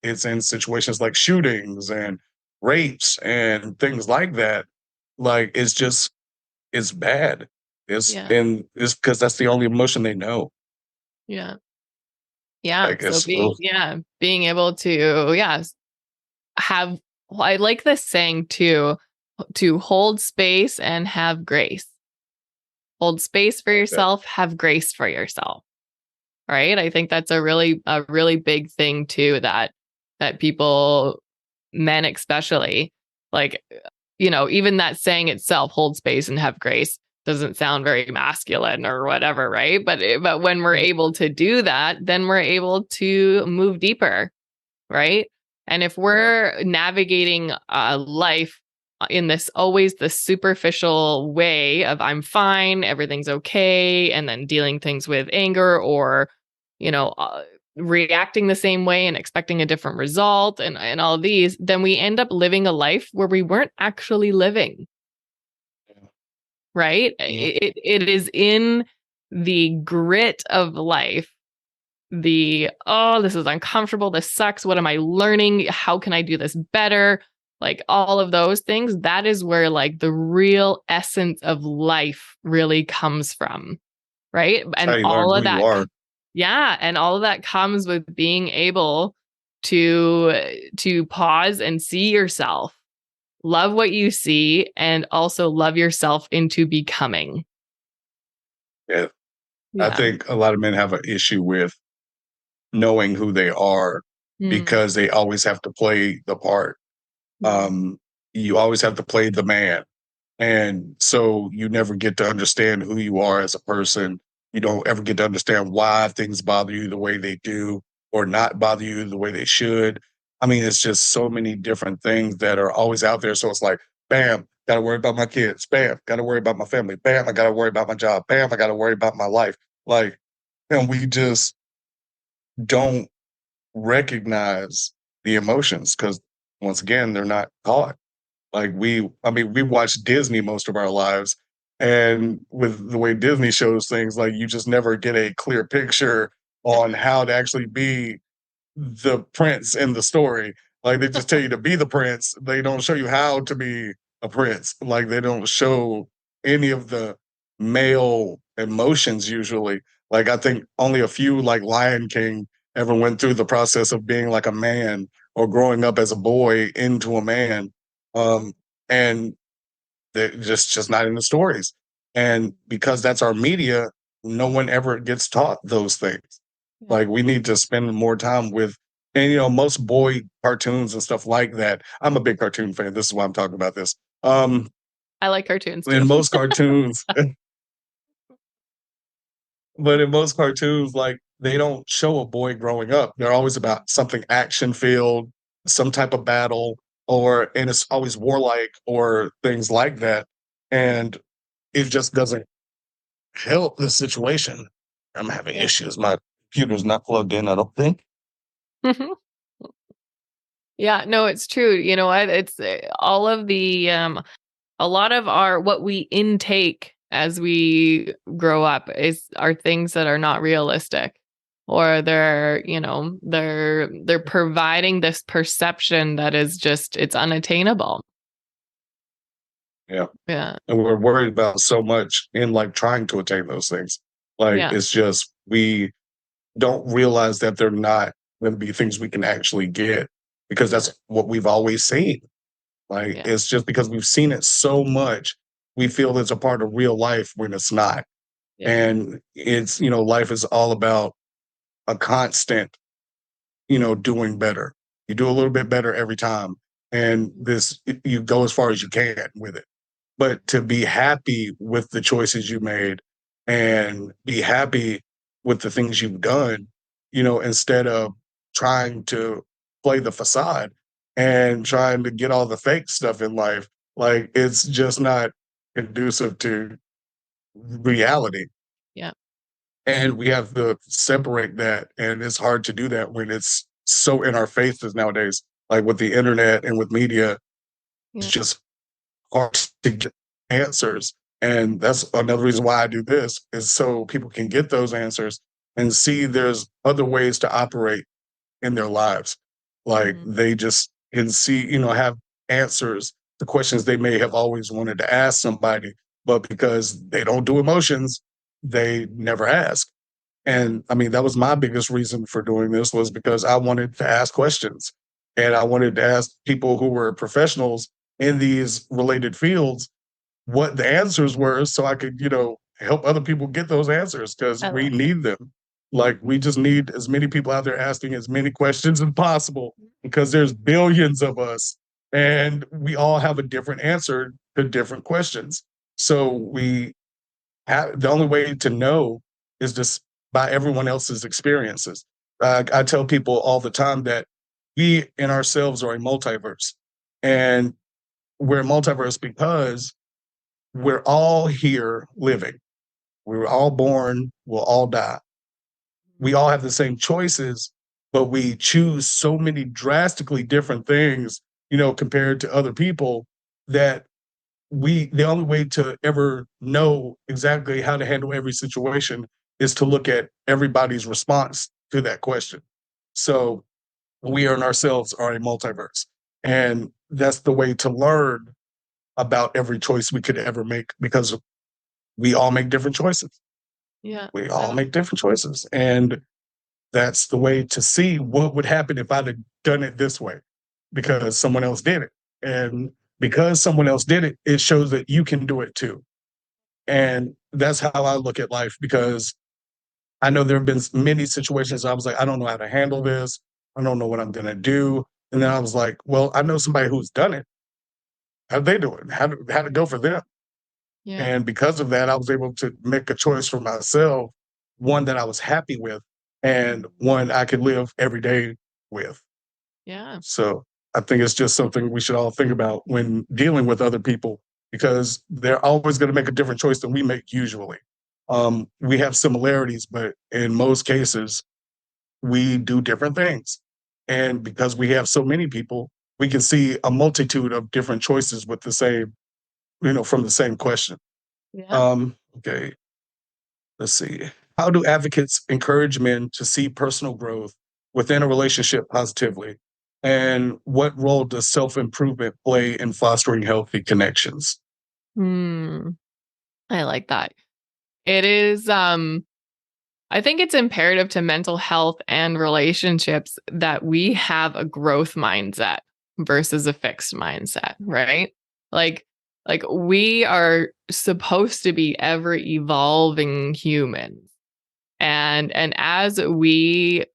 it's in situations like shootings and rapes and things like that. Like, it's bad. Yeah. And it's because that's the only emotion they know. Yeah. Yeah. Like, So it's real. being able to, have, well, I like this saying too, to hold space and have grace. Hold space for yourself, have grace for yourself. Right? I think that's a really big thing too, that people, men especially, like, even that saying itself, hold space and have grace, doesn't sound very masculine or whatever, right? But when we're able to do that, then we're able to move deeper, right? And if we're navigating life in this always the superficial way of I'm fine, everything's okay, and then dealing things with anger or, you know, uh, reacting the same way and expecting a different result and all of these, then we end up living a life where we weren't actually living, right? It is in the grit of life, oh, this is uncomfortable, this sucks, what am I learning, how can I do this better, like all of those things, that is where like the real essence of life really comes from, right? That's how And you learn all who of you that, are. and all of that comes with being able to pause and see yourself, love what you see, and also love yourself into becoming. Yeah. I Yeah. think a lot of men have an issue with knowing who they are Mm. because they always have to play the part. Mm. You always have to play the man. And so you never get to understand who you are as a person. You don't ever get to understand why things bother you the way they do or not bother you the way they should. I mean, it's just so many different things that are always out there. So it's like, bam, got to worry about my kids. Bam, got to worry about my family. Bam, I got to worry about my job. Bam, I got to worry about my life. Like, and we just don't recognize the emotions because once again, they're not taught. Like I mean, we watch Disney most of our lives, and with the way Disney shows things, like you just never get a clear picture on how to actually be the prince in the story. Like they just tell you to be the prince. They don't show you how to be a prince. Like they don't show any of the male emotions usually. Like I think only a few like Lion King ever went through the process of being like a man or growing up as a boy into a man. And they're just not in the stories. And because that's our media, no one ever gets taught those things. Yeah. Like we need to spend more time with, and most boy cartoons and stuff like that. I'm a big cartoon fan. This is why I'm talking about this. I like cartoons too. In most cartoons, but in most cartoons, like they don't show a boy growing up. They're always about something action filled, some type of battle, and it's always warlike or things like that. And it just doesn't help the situation. I'm having Yeah. issues. My computer's not plugged in, I don't think. Yeah, no, it's true. You know what? It's all of the a lot of our what we intake as we grow up is are things that are not realistic, or they're providing this perception that is just it's unattainable. Yeah. Yeah. And we're worried about so much in like trying to attain those things. Like Yeah. it's just we don't realize that they're not going to be things we can actually get because that's what we've always seen. Like Yeah. it's just because we've seen it so much, we feel it's a part of real life when it's not. Yeah. And it's, life is all about a constant, doing better. You do a little bit better every time. And you go as far as you can with it. But to be happy with the choices you made and be happy with the things you've done, instead of trying to play the facade and trying to get all the fake stuff in life, like it's just not conducive to reality. Yeah. And we have to separate that. And it's hard to do that when it's so in our faces nowadays, like with the internet and with media, it's Yeah. just hard to get answers. And that's another reason why I do this is so people can get those answers and see there's other ways to operate in their lives. Like Mhm. they just can see, have answers to questions they may have always wanted to ask somebody, but because they don't do emotions, they never ask. And I mean, that was my biggest reason for doing this was because I wanted to ask questions and I wanted to ask people who were professionals in these related fields what the answers were so I could, help other people get those answers because I we like it. need them. Like we just need as many people out there asking as many questions as possible because there's billions of us and we all have a different answer to different questions. So the only way to know is just by everyone else's experiences. I tell people all the time that we in ourselves are a multiverse. And we're a multiverse because we're all here living. We were all born, we'll all die. We all have the same choices, but we choose so many drastically different things, compared to other people that the only way to ever know exactly how to handle every situation is to look at everybody's response to that question. So we and ourselves are a multiverse. And that's the way to learn about every choice we could ever make because we all make different choices. Yeah. We I all like make different choices. And that's the way to see what would happen if I'd have done it this way because someone else did it. And because someone else did it, it shows that you can do it too. And that's how I look at life because I know there have been many situations I was like, I don't know how to handle this. I don't know what I'm going to do. And then I was like, well, I know somebody who's done it. How'd they do it? How'd it go for them? Yeah. And because of that, I was able to make a choice for myself, one that I was happy with and one I could live every day with. Yeah. So I think it's just something we should all think about when dealing with other people because they're always going to make a different choice than we make usually. We have similarities, but in most cases, we do different things. And because we have so many people, we can see a multitude of different choices with the same, from the same question. Yeah. Okay, let's see. How do advocates encourage men to see personal growth within a relationship positively? And what role does self improvement play in fostering healthy connections? Hmm. I like that. It is I think it's imperative to mental health and relationships that we have a growth mindset versus a fixed mindset, right? Like like we are supposed to be ever evolving humans. And as we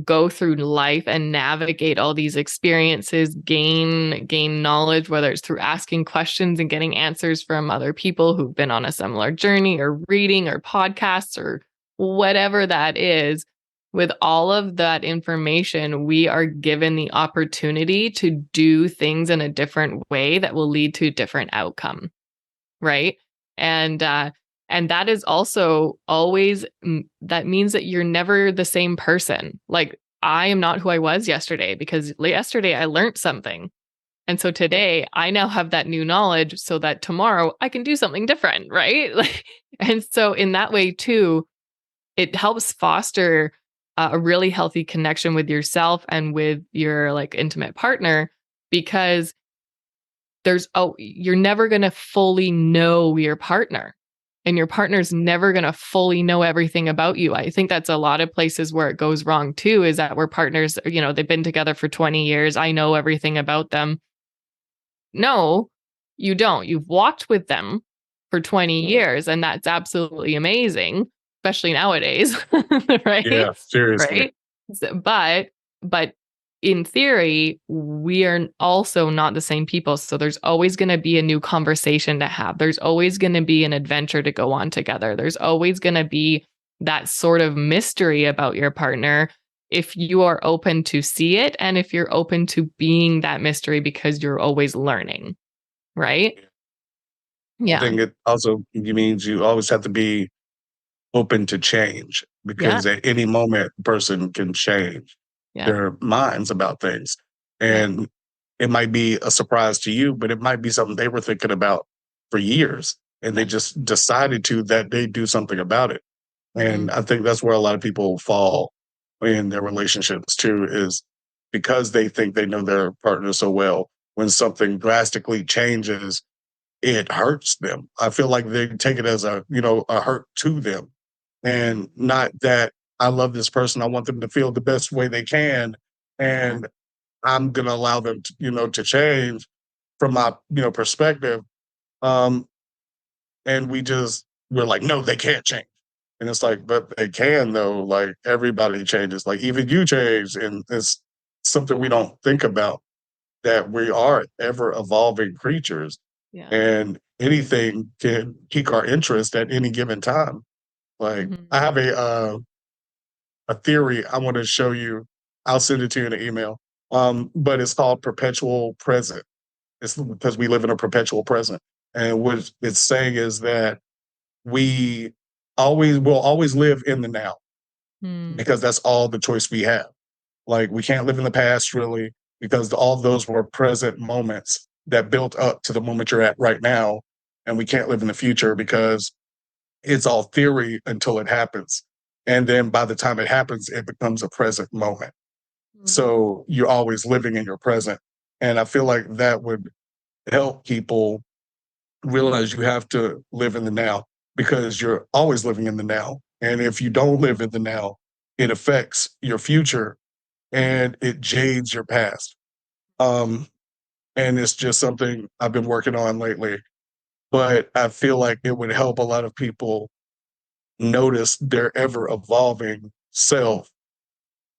go through life and navigate all these experiences, gain knowledge, whether it's through asking questions and getting answers from other people who've been on a similar journey, or reading, or podcasts, or whatever that is. With all of that information, we are given the opportunity to do things in a different way that will lead to a different outcome, right? And and that is also always that means that you're never the same person. Like I am not who I was yesterday because yesterday I learned something. And so today I now have that new knowledge so that tomorrow I can do something different, right? Like, and so in that way too, it helps foster a really healthy connection with yourself and with your like intimate partner because you're never going to fully know your partner, and your partner's never going to fully know everything about you. I think that's a lot of places where it goes wrong too, is that we're partners, they've been together for 20 years. I know everything about them. No, you don't. You've walked with them for 20 years, and that's absolutely amazing, especially nowadays, right? Yeah, seriously. Right. But in theory, we are also not the same people. So there's always going to be a new conversation to have. There's always going to be an adventure to go on together. There's always going to be that sort of mystery about your partner, if you are open to see it, and if you're open to being that mystery because you're always learning, right? I Yeah. think it also means you always have to be open to change, because at any moment, a person can change their minds about things. And it might be a surprise to you, but it might be something they were thinking about for years, and they just decided that they do something about it. And I think that's where a lot of people fall in their relationships too, is because they think they know their partner so well. When something drastically changes, it hurts them. I feel like they take it as a hurt to them, and not that I love this person. I want them to feel the best way they can, and I'm going to allow them to change from my perspective. Um, and we're like, no, they can't change. And it's like, but they can though. Like, everybody changes. Like, even you change, and it's something we don't think about, that we are ever evolving creatures, and anything can pique our interest at any given time. Like, I have a theory I want to show you. I'll send it to you in an email. But it's called perpetual present. It's because we live in a perpetual present. And what it's saying is that we will always live in the now, because that's all the choice we have. Like, we can't live in the past really, because all those were present moments that built up to the moment you're at right now. And we can't live in the future because it's all theory until it happens. And then by the time it happens, it becomes a present moment. So you're always living in your present. And I feel like that would help people realize you have to live in the now, because you're always living in the now. And if you don't live in the now, it affects your future, and it jades your past. Um, and it's just something I've been working on lately. But I feel like it would help a lot of people notice their ever evolving self,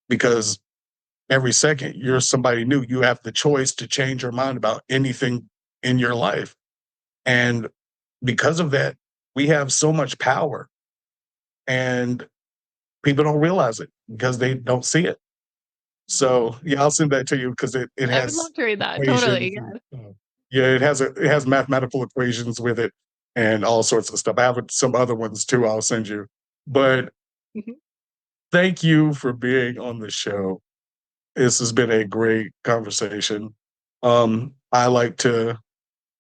because every second you're somebody new. You have the choice to change your mind about anything in your life. And because of that, we have so much power, and people don't realize it because they don't see it. So yeah, I'll send that to you, because it I would has love to read that. equations. Totally. Yeah, it has mathematical equations with it, and all sorts of stuff. I have some other ones too I'll send you. But Yeah. thank you for being on the show. This has been a great conversation. I like to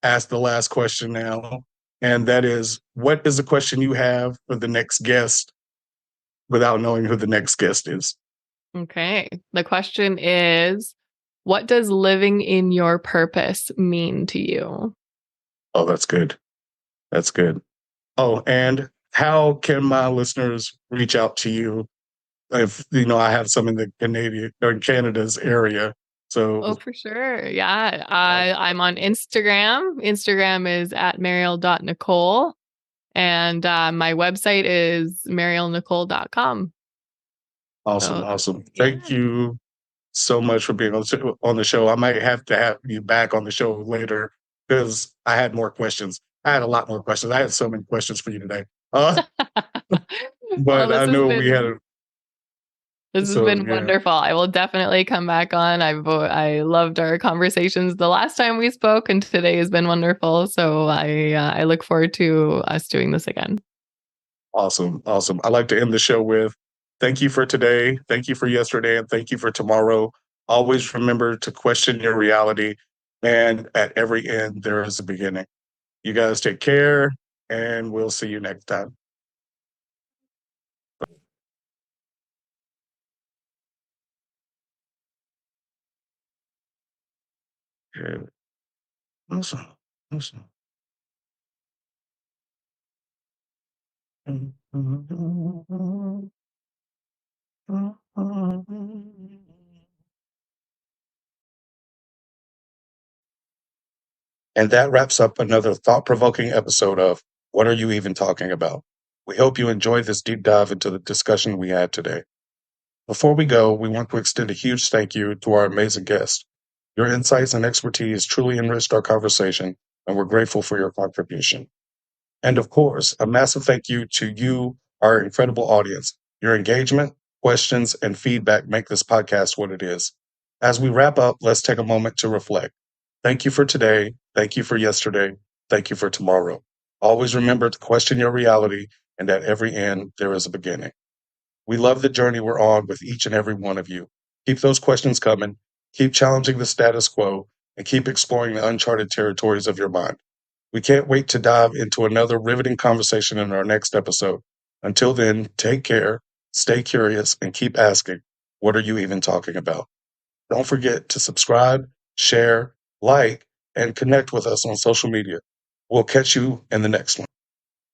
ask the last question now, and that is, what is the question you have for the next guest without knowing who the next guest is? Okay. The question is, what does living in your purpose mean to you? Oh, that's good. That's good. Oh, and how can my listeners reach out to you if I have some in the Canadian or Canada's area? Oh, So for sure. Yeah. I'm on Instagram. Instagram is at mariel.nicole. And my website is marielnicole.com. awesome, So, awesome. yeah. Thank you so much for being on the show. I might have to have you back on the show later, because I had more questions. I had a lot more questions. I had so many questions for you today. Well, But I know we had this has so been yeah, wonderful. I will definitely come back on. I loved our conversations the last time we spoke, and today has been wonderful. So I look forward to us doing this again. awesome, awesome. I like to end the show with thank you for today, thank you for yesterday, and thank you for tomorrow. Always remember to question your reality, and at every end there is a beginning. You guys take care, and we'll see you next time. Okay. Listen, listen. And that wraps up another thought provoking episode of What Are You Even Talking About? We hope you enjoyed this deep dive into the discussion we had today. Before we go, we want to extend a huge thank you to our amazing guest. Your insights and expertise truly enriched our conversation, and we're grateful for your contribution. And of course, a massive thank you to you, our incredible audience. Your engagement, questions, and feedback make this podcast what it is. As we wrap up, let's take a moment to reflect. Thank you for today. Thank you for yesterday. Thank you for tomorrow. Always remember to question your reality, and at every end, there is a beginning. We love the journey we're on with each and every one of you. Keep those questions coming, keep challenging the status quo, and keep exploring the uncharted territories of your mind. We can't wait to dive into another riveting conversation in our next episode. Until then, take care, stay curious, and keep asking, what are you even talking about? Don't forget to subscribe, share, like, and connect with us on social media. We'll catch you in the next one.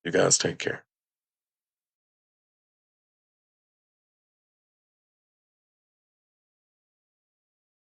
You guys take care.